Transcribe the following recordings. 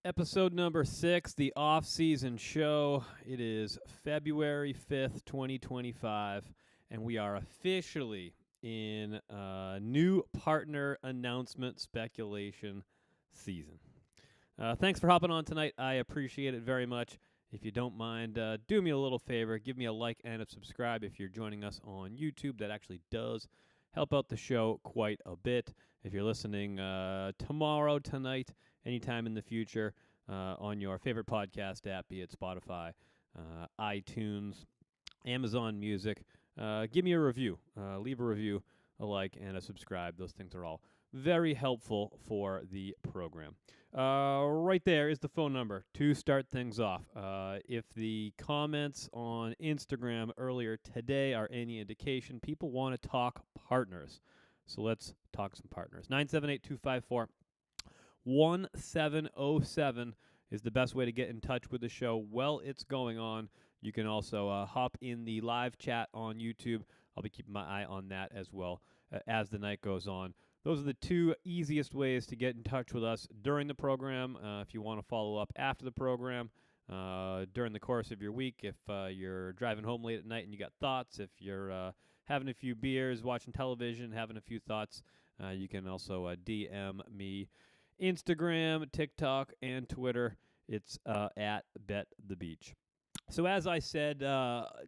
Episode number 6, the off-season show. It is February 5th, 2025, and we are officially in new partner announcement speculation season. Thanks for hopping on tonight. I appreciate it very much. If you don't mind, do me a little favor. Give me a like and a subscribe if you're joining us on YouTube. That actually does help out the show quite a bit. If you're listening tomorrow, tonight, anytime in the future, on your favorite podcast app, be it Spotify, iTunes, Amazon Music, give me a review. Leave a review, a like, and a subscribe. Those things are all very helpful for the program. Right there is the phone number to start things off. If the comments on Instagram earlier today are any indication, people want to talk partners. So let's talk some partners. 978-254-1707 is the best way to get in touch with the show while it's going on. You can also hop in the live chat on YouTube. I'll be keeping my eye on that as well as the night goes on. Those are the two easiest ways to get in touch with us during the program. If you want to follow up after the program, during the course of your week, if you're driving home late at night and you got thoughts, if you're having a few beers, watching television, having a few thoughts, you can also DM me Instagram, TikTok, and Twitter. It's at Bet the Beach. So as I said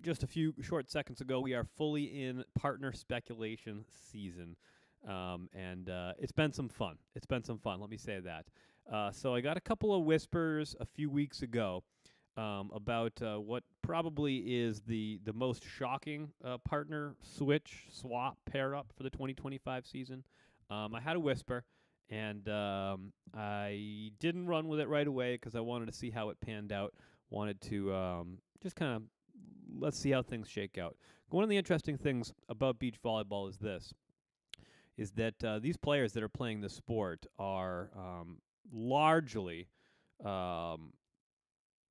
just a few short seconds ago, we are fully in partner speculation season. And it's been some fun. Let me say that. So I got a couple of whispers a few weeks ago about what probably is the most shocking partner swap pair up for the 2025 season. I had a whisper, and I didn't run with it right away because I wanted to see how it panned out. Wanted to just kind of let's see how things shake out. One of the interesting things about beach volleyball is that these players that are playing the sport are largely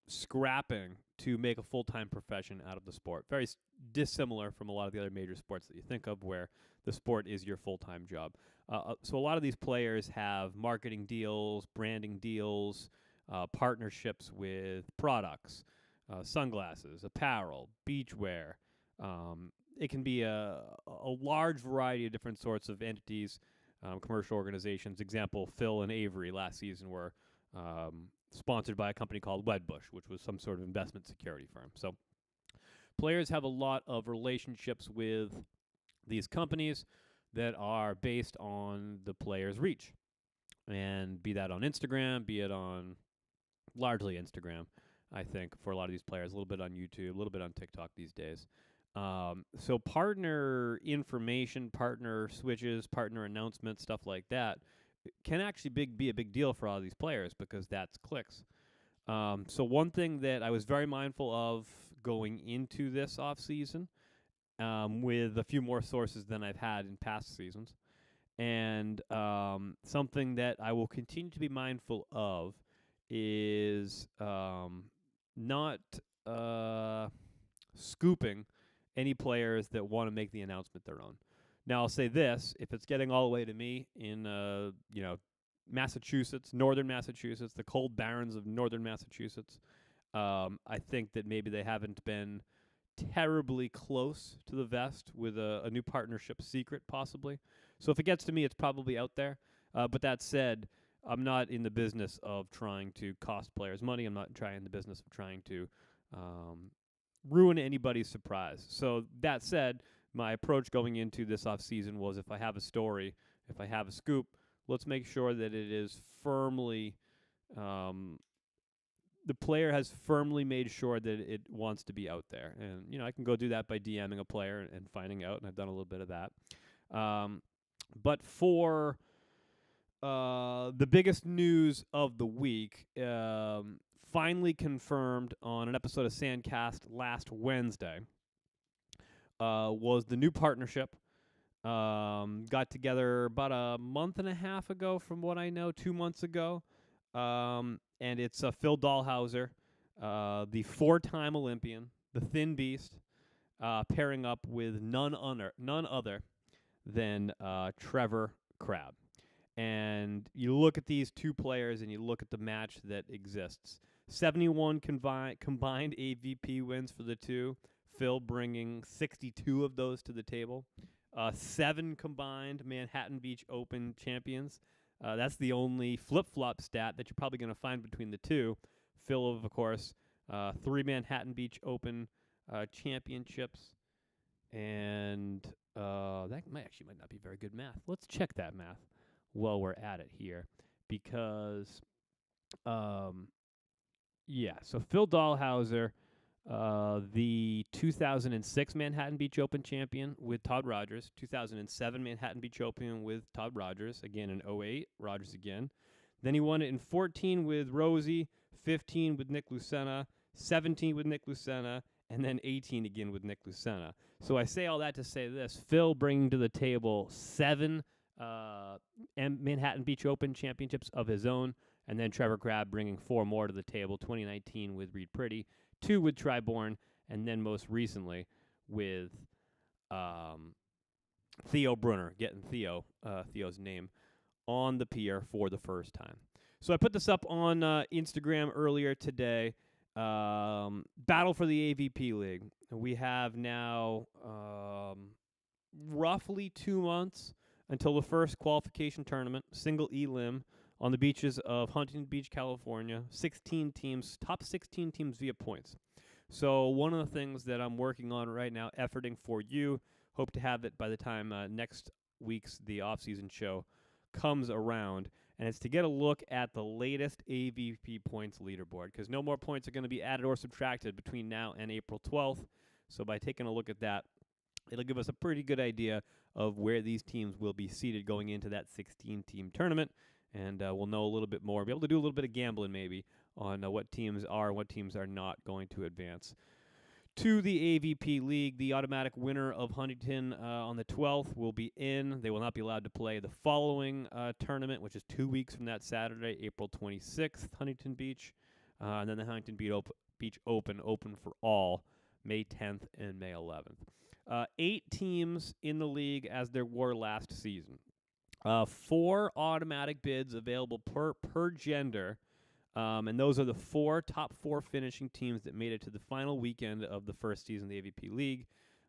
scrapping to make a full-time profession out of the sport. Very dissimilar from a lot of the other major sports that you think of where the sport is your full-time job. So a lot of these players have marketing deals, branding deals, partnerships with products, sunglasses, apparel, beachwear. It can be a large variety of different sorts of entities, commercial organizations. Example, Phil and Avery last season were sponsored by a company called Wedbush, which was some sort of investment security firm. So players have a lot of relationships with these companies that are based on the player's reach. And be that on Instagram, be it on largely Instagram, I think, for a lot of these players, a little bit on YouTube, a little bit on TikTok these days. So partner information, partner switches, partner announcements, stuff like that can actually be a big deal for all of these players because that's clicks. So one thing that I was very mindful of going into this off season, with a few more sources than I've had in past seasons, and something that I will continue to be mindful of is not scooping any players that want to make the announcement their own. Now, I'll say this: if it's getting all the way to me in, Massachusetts, northern Massachusetts, the cold barrens of northern Massachusetts, I think that maybe they haven't been terribly close to the vest with a new partnership secret, possibly. So if it gets to me, it's probably out there. But that said, I'm not in the business of trying to cost players money. I'm not in the business of trying to ruin anybody's surprise. So that said, my approach going into this off season was if I have a story, if I have a scoop, let's make sure that it is firmly, the player has firmly made sure that it wants to be out there. And, I can go do that by DMing a player and finding out, and I've done a little bit of that. But for the biggest news of the week, finally confirmed on an episode of Sandcast last Wednesday, was the new partnership. Got together about a month and a half ago, from what I know, 2 months ago. And it's Phil Dahlhauser, the 4-time Olympian, the thin beast, pairing up with none other than Trevor Crabb. And you look at these two players and you look at the match that exists. 71 combined AVP wins for the two. Phil bringing 62 of those to the table. 7 combined Manhattan Beach Open champions. That's the only flip-flop stat that you're probably going to find between the two. Phil, of course, 3 Manhattan Beach Open championships. And that might not be very good math. Let's check that math while we're at it here. Because, so Phil Dahlhauser, the 2006 Manhattan Beach Open champion with Todd Rogers, 2007 Manhattan Beach Open with Todd Rogers, again in 08, Rogers again. Then he won it in 14 with Rosie, 15 with Nick Lucena, 17 with Nick Lucena, and then 18 again with Nick Lucena. So I say all that to say this. Phil bringing to the table 7 Manhattan Beach Open championships of his own, and then Trevor Crabb bringing 4 more to the table, 2019 with Reed Priddy, 2 with Triborn, and then most recently with Theo Brunner, getting Theo's name on the pier for the first time. So I put this up on Instagram earlier today. Battle for the AVP League. We have now roughly 2 months until the first qualification tournament, single elim, on the beaches of Huntington Beach, California. 16 teams, top 16 teams via points. So one of the things that I'm working on right now, efforting for you, hope to have it by the time next week's The Off-SZN show comes around, and it's to get a look at the latest AVP points leaderboard, because no more points are going to be added or subtracted between now and April 12th. So by taking a look at that, it'll give us a pretty good idea of where these teams will be seated going into that 16-team tournament, and we'll know a little bit more, be able to do a little bit of gambling maybe on what teams are and what teams are not going to advance to the AVP League. The automatic winner of Huntington on the 12th will be in. They will not be allowed to play the following tournament, which is 2 weeks from that Saturday, April 26th, Huntington Beach. And then the Huntington Beach Open for all, May 10th and May 11th. 8 teams in the league as there were last season. 4 automatic bids available per gender. And those are the top 4 finishing teams that made it to the final weekend of the first season of the AVP League.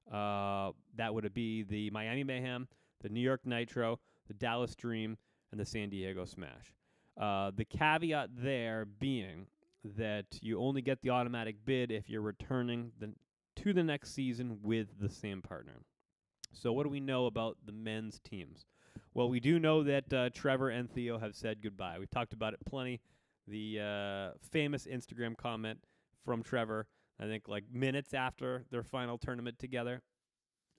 That would be the Miami Mayhem, the New York Nitro, the Dallas Dream, and the San Diego Smash. The caveat there being that you only get the automatic bid if you're returning to the next season with the same partner. So what do we know about the men's teams? Well, we do know that Trevor and Theo have said goodbye. We've talked about it plenty. The famous Instagram comment from Trevor, I think like minutes after their final tournament together,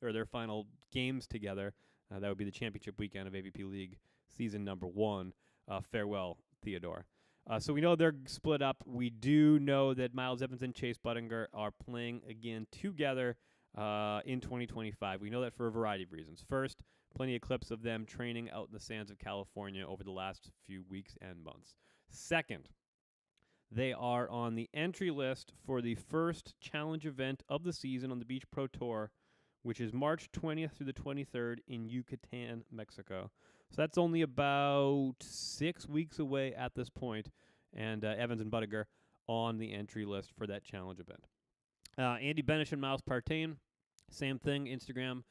or their final games together, that would be the championship weekend of AVP League season number 1. Farewell, Theodore. So we know they're split up. We do know that Miles Evans and Chase Buttinger are playing again together in 2025. We know that for a variety of reasons. First, plenty of clips of them training out in the sands of California over the last few weeks and months. Second, they are on the entry list for the first challenge event of the season on the Beach Pro Tour, which is March 20th through the 23rd in Yucatan, Mexico. So that's only about 6 weeks away at this point, and Evans and Buttiger on the entry list for that challenge event. Andy Benish and Miles Partain, same thing, Instagram,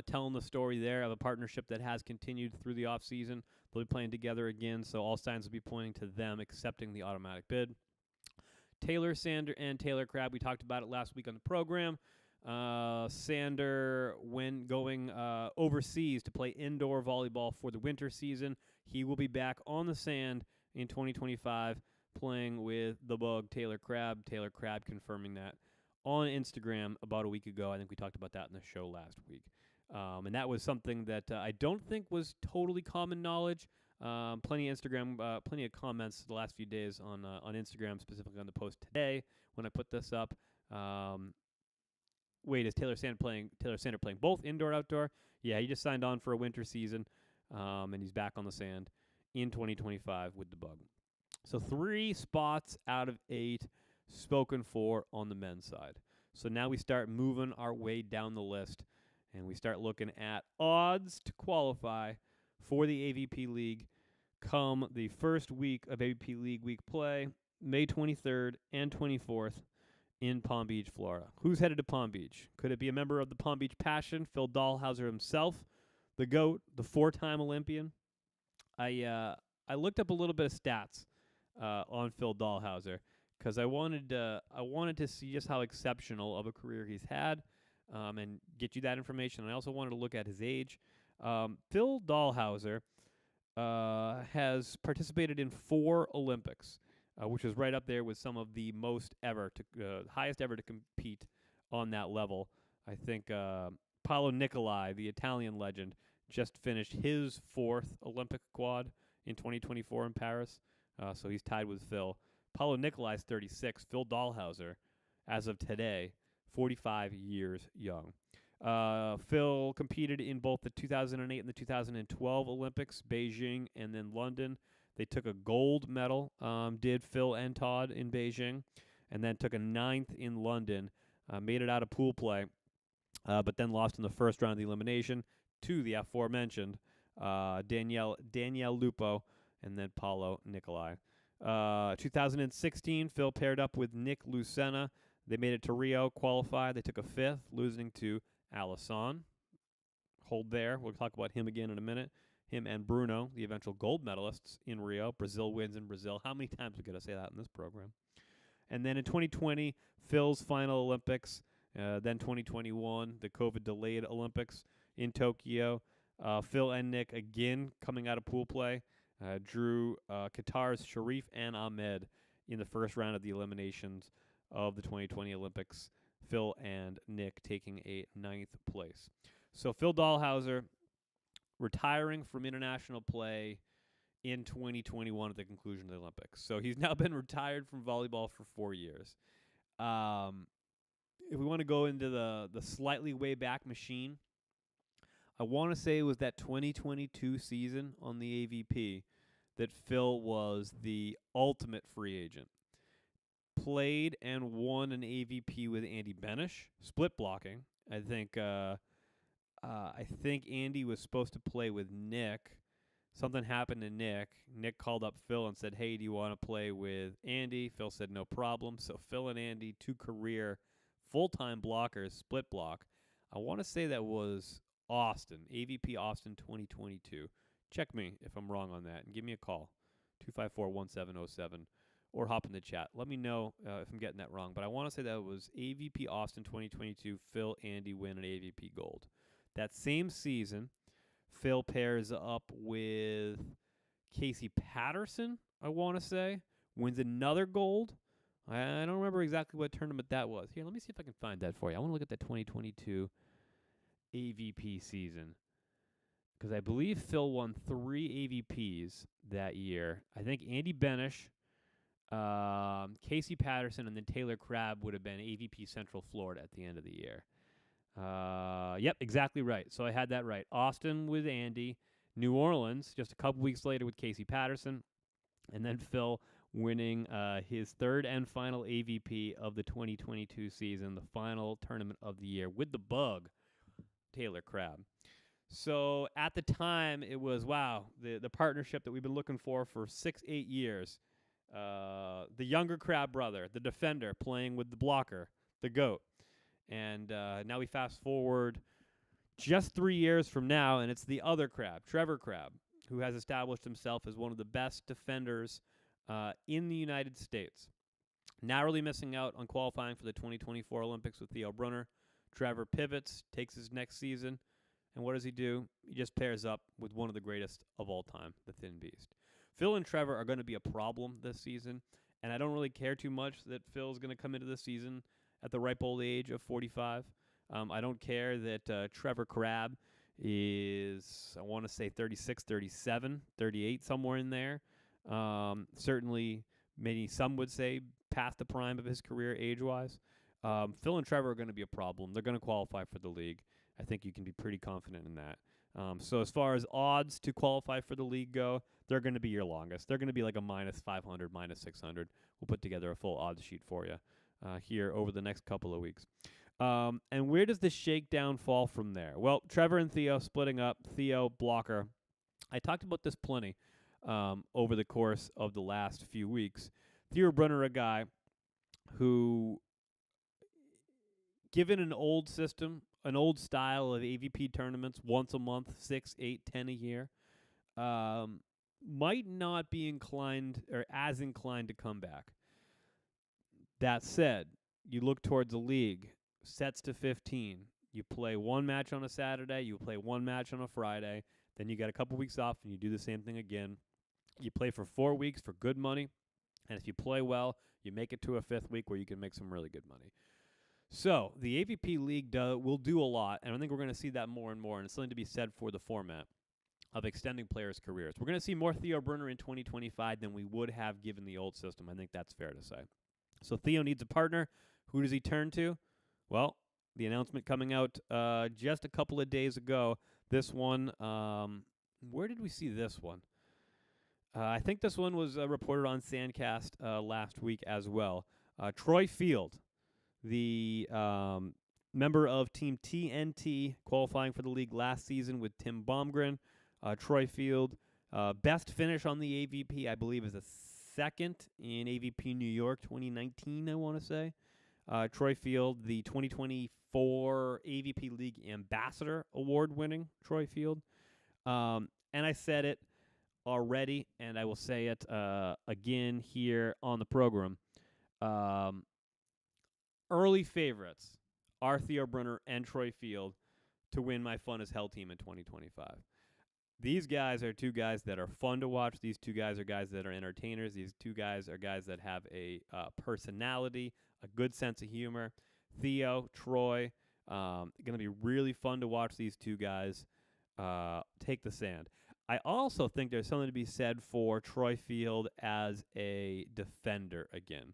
telling the story there of a partnership that has continued through the off-season. They'll be playing together again, so all signs will be pointing to them accepting the automatic bid. Taylor Sander and Taylor Crabb, we talked about it last week on the program. Sander, when going overseas to play indoor volleyball for the winter season, he will be back on the sand in 2025 playing with the bug Taylor Crabb. Taylor Crabb confirming that on Instagram about a week ago. I think we talked about that in the show last week. And that was something that I don't think was totally common knowledge. Plenty of comments the last few days on Instagram, specifically on the post today when I put this up. Wait, is Taylor Sander playing both indoor outdoor? Yeah, he just signed on for a winter season, and he's back on the sand in 2025 with the bug. So 3 spots out of 8 spoken for on the men's side. So now we start moving our way down the list, and we start looking at odds to qualify for the AVP League come the first week of AVP League week play, May 23rd and 24th in Palm Beach, Florida. Who's headed to Palm Beach? Could it be a member of the Palm Beach Passion, Phil Dahlhauser himself, the GOAT, the 4-time Olympian? I looked up a little bit of stats on Phil Dahlhauser because I wanted to see just how exceptional of a career he's had and get you that information. I also wanted to look at his age. Phil Dahlhauser has participated in 4 Olympics, which is right up there with some of the highest ever to compete on that level. I think Paolo Nicolai, the Italian legend, just finished his 4th Olympic quad in 2024 in Paris, so he's tied with Phil. Paolo Nicolai's 36. Phil Dahlhauser, as of today, 45 years young. Phil competed in both the 2008 and the 2012 Olympics, Beijing and then London. They took a gold medal, did Phil and Todd in Beijing, and then took a 9th in London, made it out of pool play, but then lost in the first round of the elimination to the aforementioned Danielle Lupo and then Paolo Nicolai. 2016, Phil paired up with Nick Lucena. They made it to Rio, qualified. They took a 5th, losing to Alisson. Hold there. We'll talk about him again in a minute. Him and Bruno, the eventual gold medalists in Rio. Brazil wins in Brazil. How many times we got to say that in this program? And then in 2020, Phil's final Olympics. Then 2021, the COVID-delayed Olympics in Tokyo. Phil and Nick again coming out of pool play. Drew Qatar's Sharif and Ahmed in the first round of the eliminations of the 2020 Olympics. Phil and Nick taking a 9th place. So Phil Dahlhauser retiring from international play in 2021 at the conclusion of the Olympics. So he's now been retired from volleyball for 4 years. If we want to go into the slightly way back machine, I want to say it was that 2022 season on the AVP that Phil was the ultimate free agent. Played and won an AVP with Andy Benish, split blocking. I think Andy was supposed to play with Nick. Something happened to Nick. Nick called up Phil and said, "Hey, do you want to play with Andy?" Phil said, "No problem." So Phil and Andy, 2 career full-time blockers, split block. I want to say that was Austin, AVP Austin 2022. Check me if I'm wrong on that and give me a call, 254-1707, or hop in the chat. Let me know if I'm getting that wrong. But I want to say that was AVP Austin 2022, Phil, Andy win an AVP gold. That same season, Phil pairs up with Casey Patterson, I want to say, wins another gold. I don't remember exactly what tournament that was. Here, let me see if I can find that for you. I want to look at the 2022 AVP season because I believe Phil won 3 AVPs that year. I think Andy Benish, Casey Patterson, and then Taylor Crabb would have been AVP Central Florida at the end of the year. Yep, exactly right. So I had that right. Austin with Andy, New Orleans just a couple weeks later with Casey Patterson, and then Phil winning his 3rd and final AVP of the 2022 season, the final tournament of the year with the bug, Taylor Crabb. So at the time, it was, wow, the partnership that we've been looking for 6-8 years. The younger Crabb brother, the defender, playing with the blocker, the GOAT. And now we fast forward just 3 years from now, and it's the other Crabb, Trevor Crabb, who has established himself as one of the best defenders in the United States. Narrowly missing out on qualifying for the 2024 Olympics with Theo Brunner. Trevor pivots, takes his next season, and what does he do? He just pairs up with one of the greatest of all time, the Thin Beast. Phil and Trevor are going to be a problem this season, and I don't really care too much that Phil's going to come into this season at the ripe old age of 45. I don't care that Trevor Crabb is, I want to say 36, 37, 38, somewhere in there. Certainly, maybe some would say past the prime of his career age-wise. Phil and Trevor are going to be a problem. They're going to qualify for the league. I think you can be pretty confident in that. So as far as odds to qualify for the league go, they're going to be your longest. They're going to be like a -500, -600. We'll put together a full odds sheet for you here over the next couple of weeks. And where does the shakedown fall from there? Well, Trevor and Theo splitting up. Theo, blocker. I talked about this plenty. over the course of the last few weeks. Theo Brunner, a guy who, given an old system, an old style of AVP tournaments, once a month, 6, 8, 10 a year, might not be inclined or as inclined to come back. That said, you look towards the league, sets to 15. You play one match on a Saturday, you play one match on a Friday, then you get a couple weeks off and you do the same thing again. You play for 4 weeks for good money, and if you play well, you make it to a fifth week where you can make some really good money. So the AVP League will do a lot, and I think we're going to see that more and more, and it's something to be said for the format of extending players' careers. We're going to see more Theo Brunner in 2025 than we would have given the old system. I think that's fair to say. So Theo needs a partner. Who does he turn to? Well, the announcement coming out just a couple of days ago. This one, where did we see this one? I think this one was reported on Sandcast last week as well. Troy Field, the member of Team TNT, qualifying for the league last season with Tim Baumgren. Troy Field, best finish on the AVP, I believe, is a second in AVP New York 2019, I want to say. Troy Field, the 2024 AVP League Ambassador Award-winning Troy Field. And I said it already, and I will say it again here on the program. Early favorites are Theo Brunner and Troy Field to win my Fun as Hell team in 2025. These guys are two guys that are fun to watch. These two guys are guys that are entertainers. These two guys are guys that have a personality, a good sense of humor. Theo, Troy, going to be really fun to watch these two guys take the sand. I also think there's something to be said for Troy Field as a defender again,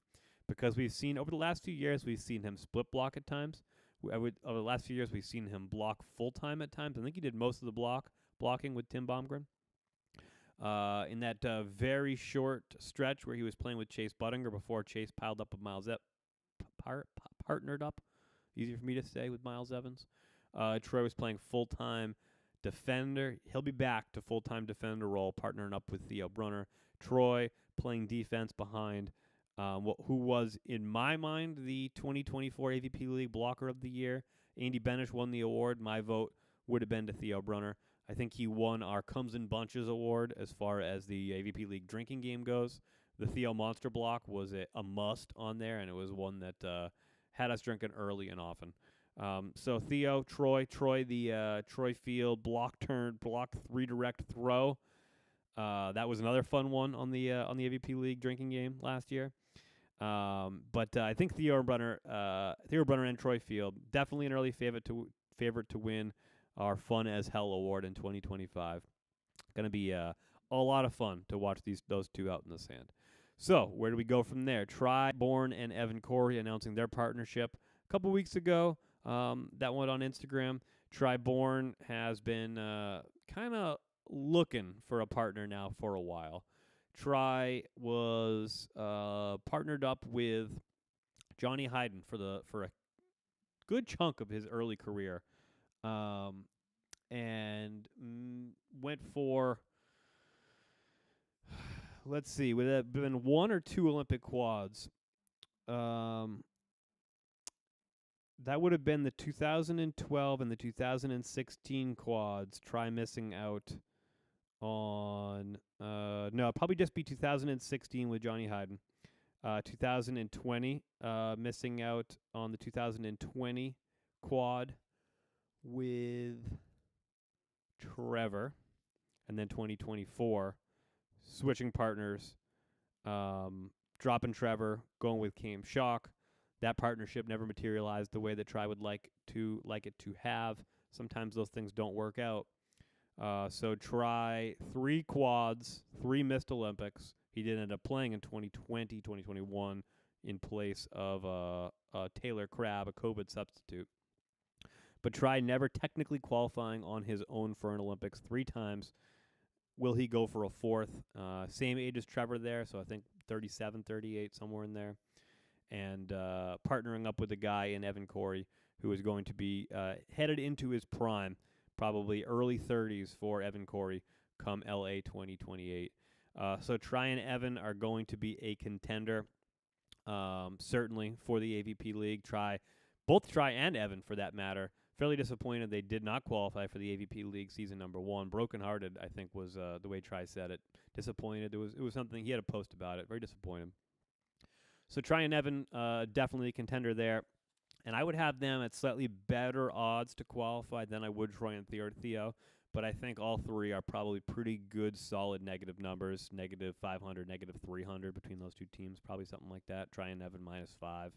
because we've seen over the last few years, we've seen him split block at times. Over the last few years, we've seen him block full-time at times. I think he did most of the blocking with Tim Baumgren. In that very short stretch where he was playing with Chase Buttinger before Chase piled up with Miles partnered up. Easier for me to say with Miles Evans. Troy was playing full-time defender. He'll be back to full-time defender role, partnering up with Theo Brunner. Troy playing defense behind who was, in my mind, the 2024 AVP League Blocker of the Year. Andy Benish won the award. My vote would have been to Theo Brunner. I think he won our Comes in Bunches award as far as the AVP League drinking game goes. The Theo Monster Block was a must on there, and it was one that had us drinking early and often. So Theo, Troy, the Troy Field block 3 direct throw. That was another fun one on the AVP League drinking game last year. But I think Theo Brunner and Troy Field definitely an early favorite to win our Fun as Hell award in 2025. Going to be a lot of fun to watch those two out in the sand. So where do we go from there? Tri Bourne and Evan Corey announcing their partnership a couple weeks ago. That went on Instagram. Tri Bourne has been kind of looking for a partner now for a while. Tri was partnered up with Johnny Hyden for a good chunk of his early career, and went for, let's see, would it have been 1 or 2 Olympic quads? That would have been the 2012 and the 2016 quads. Tri missing out on no, probably just be 2016 with Johnny Hyden. 2020 missing out on the 2020 quad with Trevor, and then 2024 switching partners, dropping Trevor, going with Cam Shock. That partnership never materialized the way that Tri would like it to have. Sometimes those things don't work out. So Tri 3 quads, 3 missed Olympics. He did end up playing in 2020, 2021 in place of Taylor Crabb, a COVID substitute. But Tri never technically qualifying on his own for an Olympics 3 times. Will he go for a 4th? Same age as Trevor there, so I think 37, 38, somewhere in there. And partnering up with a guy in Evan Corey who is going to be headed into his prime, probably early 30s for Evan Corey come LA 2028. So Try and Evan are going to be a contender, certainly for the AVP League. Both Try and Evan, for that matter. Fairly disappointed they did not qualify for the AVP League season number 1. Brokenhearted, I think, was the way Try said it. Disappointed. It was something he had a post about it. Very disappointed. So Try and Evan, definitely a contender there. And I would have them at slightly better odds to qualify than I would Troy and Theo. But I think all three are probably pretty good, solid negative numbers. Negative 500, negative 300 between those two teams. Probably something like that. Try and Evan -5.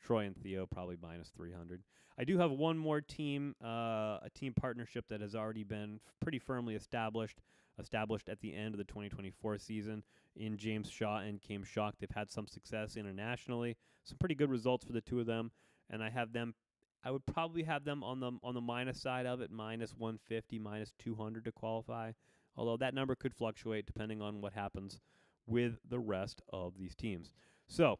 Troy and Theo probably -300. I do have one more team, a team partnership that has already been pretty firmly established at the end of the 2024 season in James Shaw and Cam Shock. They've had some success internationally, some pretty good results for the two of them, and I would probably have them on the minus side of it, -150, -200 to qualify, although that number could fluctuate depending on what happens with the rest of these teams. So,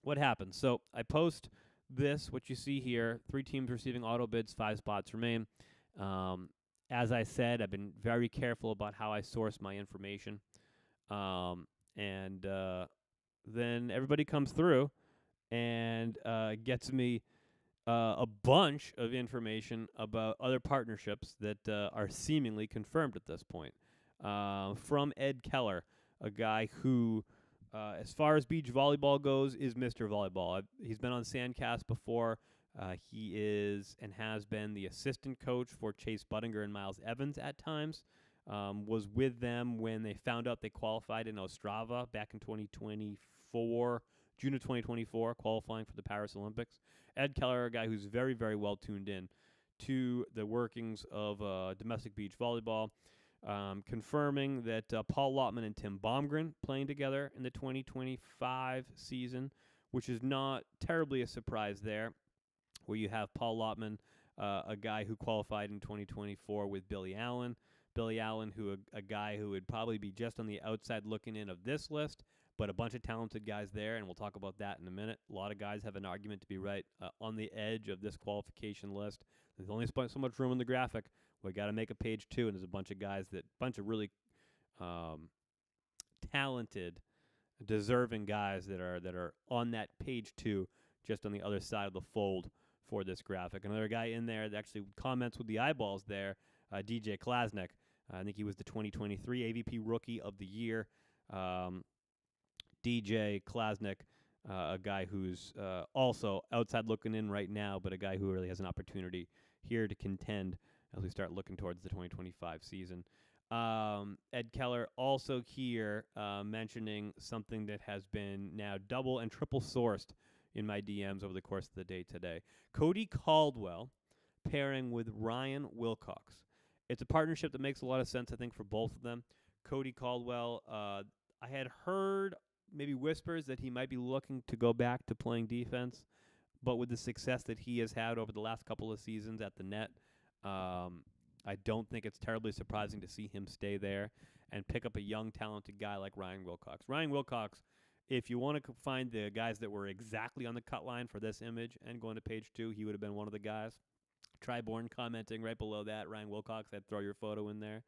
what happens? So, I post this, what you see here, 3 teams receiving auto bids, 5 spots remain. As I said, I've been very careful about how I source my information. And then everybody comes through and gets me a bunch of information about other partnerships that are seemingly confirmed at this point. From Ed Keller, a guy who, as far as beach volleyball goes, is Mr. Volleyball. He's been on Sandcast before. He is and has been the assistant coach for Chase Buttinger and Miles Evans at times. Was with them when they found out they qualified in Ostrava back in 2024, June of 2024, qualifying for the Paris Olympics. Ed Keller, a guy who's very, very well tuned in to the workings of domestic beach volleyball, confirming that Paul Lottman and Tim Baumgren playing together in the 2025 season, which is not terribly a surprise there, where you have Paul Lottman, a guy who qualified in 2024 with Billy Allen. Billy Allen, a guy who would probably be just on the outside looking in of this list, but a bunch of talented guys there, and we'll talk about that in a minute. A lot of guys have an argument to be right on the edge of this qualification list. There's only so much room in the graphic. We got to make a page 2, and there's a bunch of really talented, deserving guys that are on that page 2, just on the other side of the fold for this graphic. Another guy in there that actually comments with the eyeballs there, DJ Klasnick. I think he was the 2023 AVP Rookie of the Year. DJ Klasnick, a guy who's also outside looking in right now, but a guy who really has an opportunity here to contend as we start looking towards the 2025 season. Ed Keller also here mentioning something that has been now double and triple sourced in my DMs over the course of the day today. Cody Caldwell pairing with Ryan Wilcox. It's a partnership that makes a lot of sense, I think, for both of them. Cody Caldwell, I had heard maybe whispers that he might be looking to go back to playing defense, but with the success that he has had over the last couple of seasons at the net, I don't think it's terribly surprising to see him stay there and pick up a young, talented guy like Ryan Wilcox. Ryan Wilcox, if you want to find the guys that were exactly on the cut line for this image and going to page 2, he would have been one of the guys. Triborn commenting right below that, Ryan Wilcox, I'd throw your photo in there.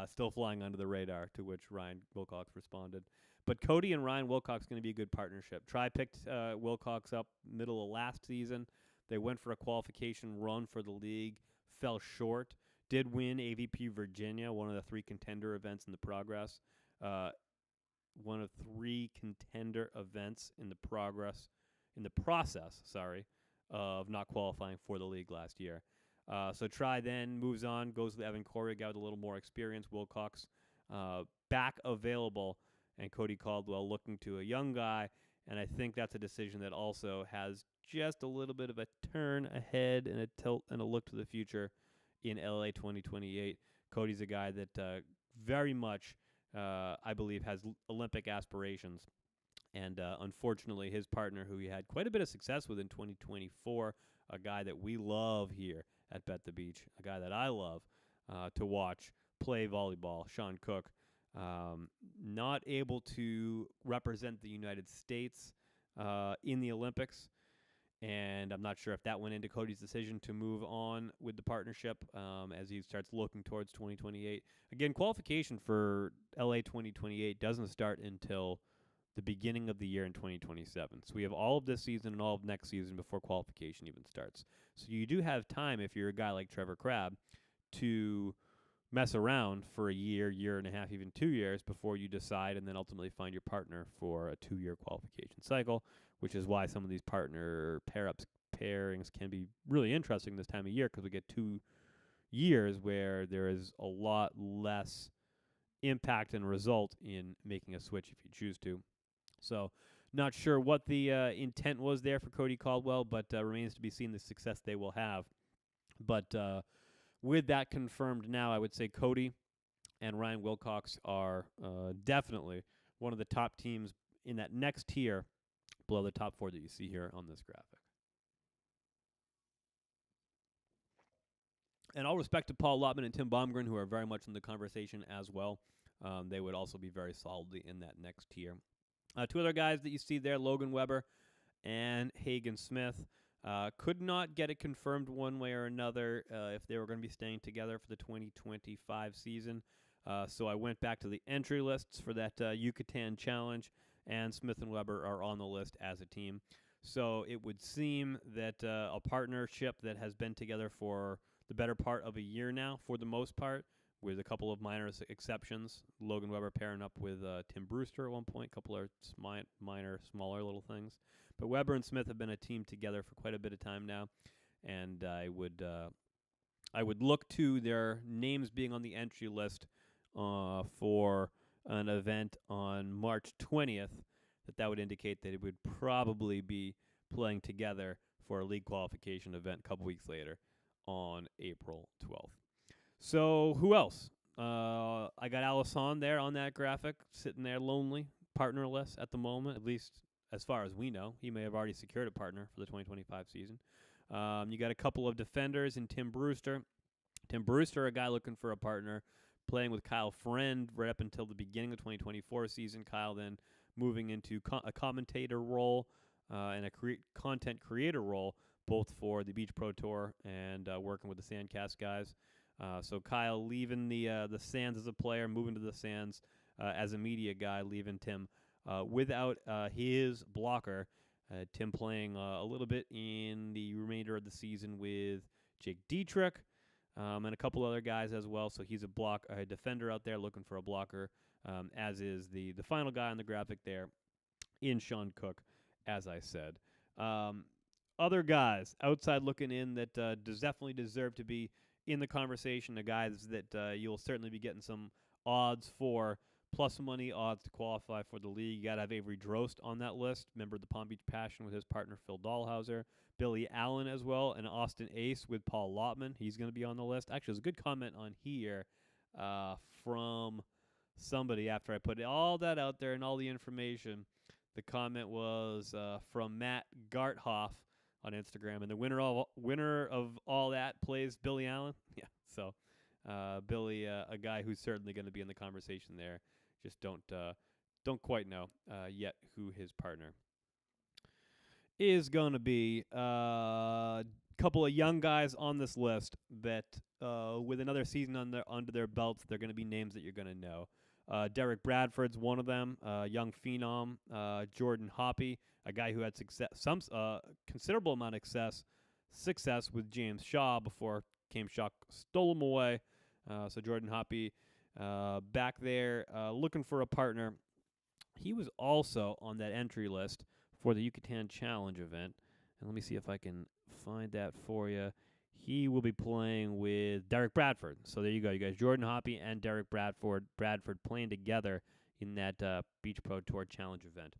Still flying under the radar, to which Ryan Wilcox responded. But Cody and Ryan Wilcox going to be a good partnership. Tri picked Wilcox up middle of last season. They went for a qualification run for the league, fell short, did win AVP Virginia, one of the 3 contender events in the process in the process of not qualifying for the league last year. So Tri then moves on, goes with Evan Corey, got a little more experience. Wilcox back available, and Cody Caldwell looking to a young guy, and I think that's a decision that also has just a little bit of a turn ahead and a tilt and a look to the future in LA 2028. Cody's a guy that very much, I believe, has Olympic aspirations. And unfortunately, his partner, who he had quite a bit of success with in 2024, a guy that we love here at Bet the Beach, a guy that I love to watch play volleyball, Sean Cook, not able to represent the United States in the Olympics. And I'm not sure if that went into Cody's decision to move on with the partnership as he starts looking towards 2028. Again, qualification for LA 2028 doesn't start until the beginning of the year in 2027. So we have all of this season and all of next season before qualification even starts. So you do have time, if you're a guy like Trevor Crabb, to mess around for a year, year and a half, even 2 years before you decide and then ultimately find your partner for a 2-year qualification cycle, which is why some of these partner pairings can be really interesting this time of year, because we get 2 years where there is a lot less impact and result in making a switch if you choose to. So not sure what the intent was there for Cody Caldwell, but remains to be seen the success they will have. But with that confirmed now, I would say Cody and Ryan Wilcox are definitely one of the top teams in that next tier below the top 4 that you see here on this graphic. And all respect to Paul Lottman and Tim Baumgren, who are very much in the conversation as well. They would also be very solidly in that next tier. 2 other guys that you see there, Logan Weber and Hagen Smith. Could not get it confirmed one way or another if they were going to be staying together for the 2025 season. So I went back to the entry lists for that Yucatan Challenge, and Smith and Weber are on the list as a team. So it would seem that a partnership that has been together for the better part of a year now, for the most part, with a couple of minor exceptions. Logan Weber pairing up with Tim Brewster at one point, a couple of minor, smaller little things. But Weber and Smith have been a team together for quite a bit of time now, and I would look to their names being on the entry list for an event on March 20th. That would indicate that it would probably be playing together for a league qualification event a couple weeks later on April 12th. So who else? I got Alisson there on that graphic, sitting there lonely, partnerless at the moment, at least as far as we know. He may have already secured a partner for the 2025 season. You got a couple of defenders in Tim Brewster. Tim Brewster, a guy looking for a partner, playing with Kyle Friend right up until the beginning of the 2024 season. Kyle then moving into a commentator role and a content creator role, both for the Beach Pro Tour and working with the Sandcast guys. So Kyle leaving the Sands as a player, moving to the Sands as a media guy, leaving Tim without his blocker. Tim playing a little bit in the remainder of the season with Jake Dietrich and a couple other guys as well. So he's a defender out there looking for a blocker, as is the final guy on the graphic there in Sean Cook, as I said. Other guys outside looking in that definitely deserve to be in the conversation, the guys that you'll certainly be getting some odds for, plus money odds to qualify for the league. You got to have Avery Drost on that list. Remember the Palm Beach Passion with his partner Phil Dahlhauser. Billy Allen as well, and Austin Ace with Paul Lottman. He's going to be on the list. Actually, there's a good comment on here from somebody after I put all that out there and all the information. The comment was from Matt Garthoff on Instagram, and the winner of all that plays Billy Allen. Yeah, so Billy, a guy who's certainly going to be in the conversation there. Just don't quite know yet who his partner is going to be. Couple of young guys on this list that, with another season under their belts, they're going to be names that you're going to know. Derek Bradford's one of them, young phenom. Jordan Hoppe, a guy who had considerable amount of success with James Shaw before James Shaw stole him away. So Jordan Hoppe back there looking for a partner. He was also on that entry list for the Yucatan Challenge event. And let me see if I can find that for you. He will be playing with Derek Bradford. So there you go. You guys, Jordan Hoppe and Derek Bradford playing together in that Beach Pro Tour Challenge event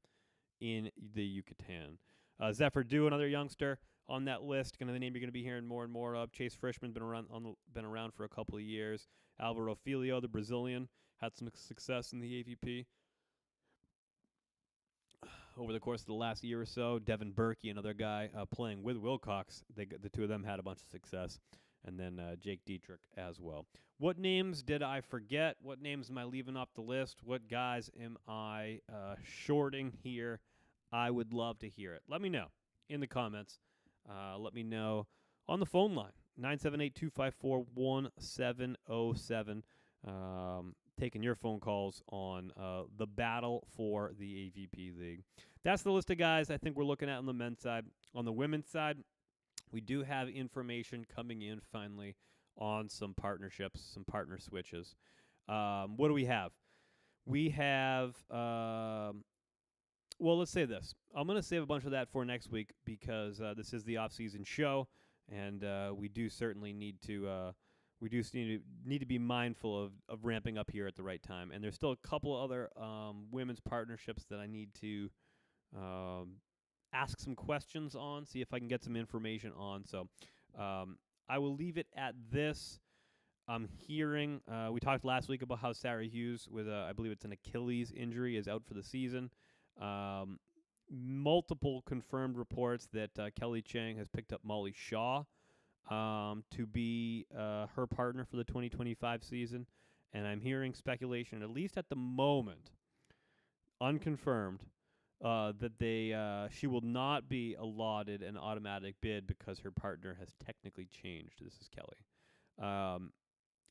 in the Yucatan. Zephyr Dew, another youngster on that list. Kind of the name you're going to be hearing more and more of. Chase Frischman been around for a couple of years. Alvaro Filio, the Brazilian, had some success in the AVP over the course of the last year or so. Devin Berkey, another guy playing with Wilcox. The two of them had a bunch of success. And then Jake Dietrich as well. What names did I forget? What names am I leaving off the list? What guys am I shorting here? I would love to hear it. Let me know in the comments. let me know on the phone line, 978-254-1707. Taking your phone calls on the battle for the AVP League. That's the list of guys I think we're looking at on the men's side. On the women's side, we do have information coming in finally on some partnerships, some partner switches. What do we have? We have, well, let's say this. I'm going to save a bunch of that for next week because this is the off-season show, and we do certainly need to be mindful of ramping up here at the right time. And there's still a couple other women's partnerships that I need to ask some questions on, see if I can get some information on. So I will leave it at this. I'm hearing, we talked last week about how Sarah Hughes, with I believe it's an Achilles injury, is out for the season. Multiple confirmed reports that Kelly Chang has picked up Molly Shaw to be her partner for the 2025 season. And I'm hearing speculation, at least at the moment, unconfirmed, that she will not be allotted an automatic bid because her partner has technically changed. This is Kelly.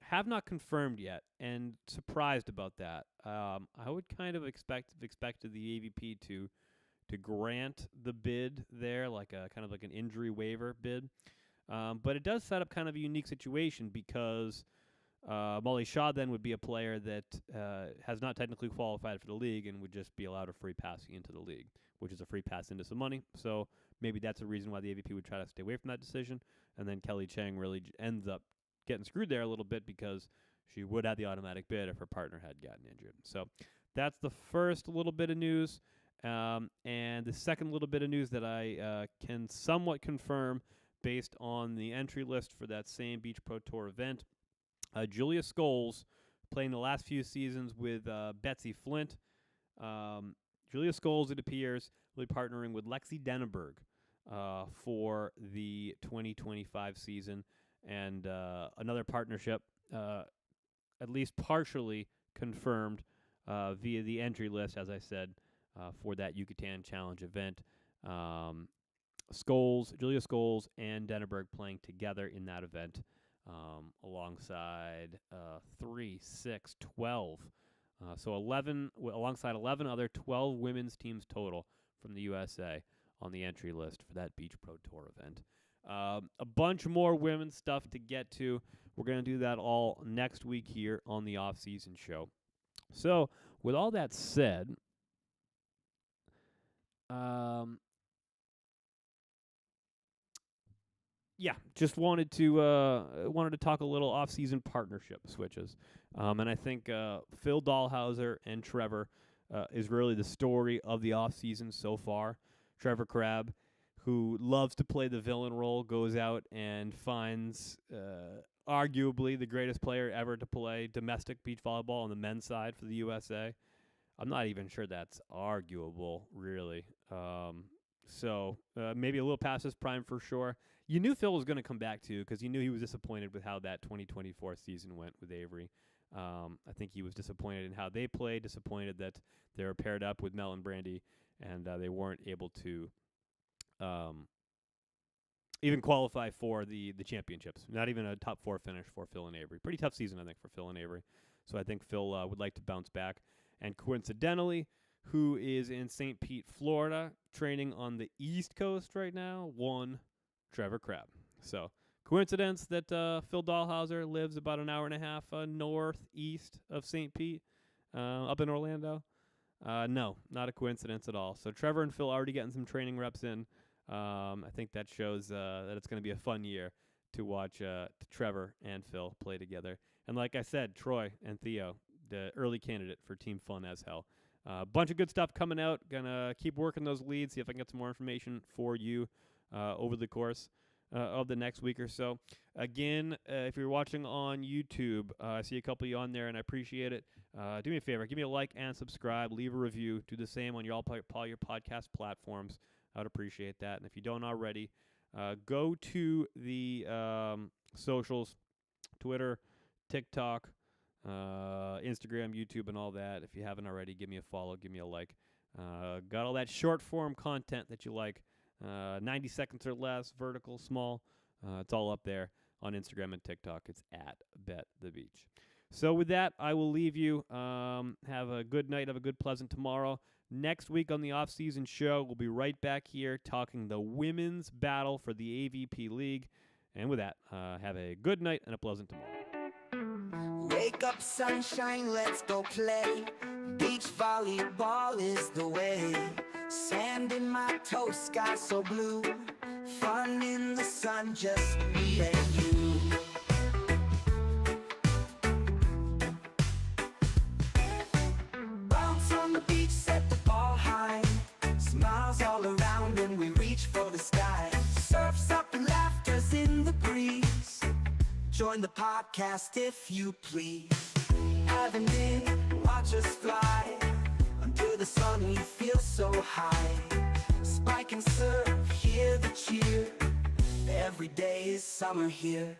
Have not confirmed yet, and surprised about that. I would kind of expected the AVP to grant the bid there, like a kind of like an injury waiver bid. But it does set up kind of a unique situation because Molly Shaw then would be a player that has not technically qualified for the league and would just be allowed a free pass into the league, which is a free pass into some money. So maybe that's a reason why the AVP would try to stay away from that decision. And then Kelly Chang really ends up getting screwed there a little bit because she would have the automatic bid if her partner had gotten injured. So that's the first little bit of news. And the second little bit of news that I can somewhat confirm based on the entry list for that same Beach Pro Tour event. Julia Scholes, playing the last few seasons with Betsy Flint. Julia Scholes, it appears, will be partnering with Lexi Denneberg for the 2025 season. And another partnership, at least partially confirmed via the entry list, as I said, for that Yucatan Challenge event. Julia Scholes and Denneberg playing together in that event, alongside 3, 6, 12. So 11, alongside 11 other 12 women's teams total from the USA on the entry list for that Beach Pro Tour event. A bunch more women's stuff to get to. We're going to do that all next week here on the off-season show. So, with all that said, just wanted to talk a little off-season partnership switches, and I think Phil Dahlhauser and Trevor is really the story of the off-season so far. Trevor Crabb, who loves to play the villain role, goes out and finds arguably the greatest player ever to play domestic beach volleyball on the men's side for the USA. I'm not even sure that's arguable, really. So maybe a little past his prime for sure. You knew Phil was going to come back, too, because you knew he was disappointed with how that 2024 season went with Avery. I think he was disappointed in how they played, disappointed that they were paired up with Mel and Brandy, and they weren't able to even qualify for the championships. Not even a top 4 finish for Phil and Avery. Pretty tough season, I think, for Phil and Avery. So I think Phil would like to bounce back. And coincidentally, who is in St. Pete, Florida, training on the East Coast right now, Trevor Crabb. So coincidence that Phil Dahlhauser lives about an hour and a half northeast of St. Pete, up in Orlando? No, not a coincidence at all. So Trevor and Phil already getting some training reps in. I think that shows that it's going to be a fun year to watch Trevor and Phil play together. And like I said, Troy and Theo, the early candidate for Team Fun as Hell. A bunch of good stuff coming out. Gonna keep working those leads, see if I can get some more information for you over the course of the next week or so. Again, if you're watching on YouTube, I see a couple of you on there, and I appreciate it. Do me a favor. Give me a like and subscribe. Leave a review. Do the same on all your podcast platforms. I would appreciate that. And if you don't already, go to the socials, Twitter, TikTok, Instagram, YouTube, and all that. If you haven't already, give me a follow, give me a like. Got all that short form content that you like. 90 seconds or less, vertical, small. It's all up there on Instagram and TikTok. It's at Bet the Beach. So with that, I will leave you. Have a good night. Have a good, pleasant tomorrow. Next week on the Off-SZN show, we'll be right back here talking the women's battle for the AVP League. And with that, have a good night and a pleasant tomorrow. Wake up, sunshine, let's go play. Beach volleyball is the way. Sand in my toes, sky so blue. Fun in the sun, just me and you. Bounce on the beach, set the ball high. Smiles all around and we reach for the sky. Surfs up and laughter's in the breeze. Join the podcast if you please. Having it, watch us fly. Under the sun we feel so high. Spike and surf, hear the cheer. Every day is summer here.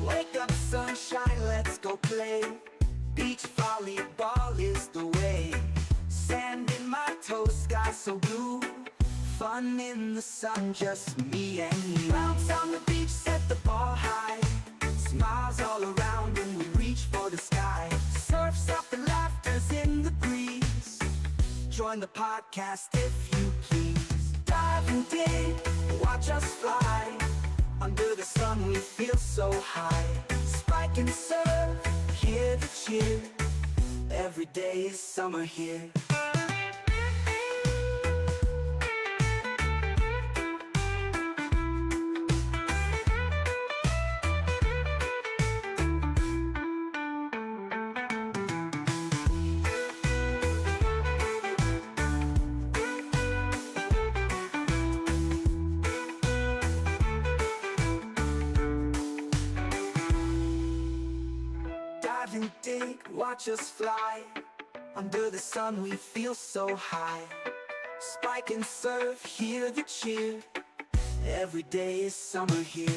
Wake up, sunshine, let's go play. Beach volleyball is the way. Sand in my toes, sky so blue. Fun in the sun, just me and you. Bounce on the beach, set the ball high. Smiles all around and we reach for the sky. Surfs up and laughter's in the breeze. Join the podcast if you please. Dive and dig, watch us fly. Under the sun we feel so high. Spike and surf, hear the cheer. Every day is summer here. Dive and dig, watch us fly. Under the sun we feel so high. Spike and surf, hear the cheer. Every day is summer here.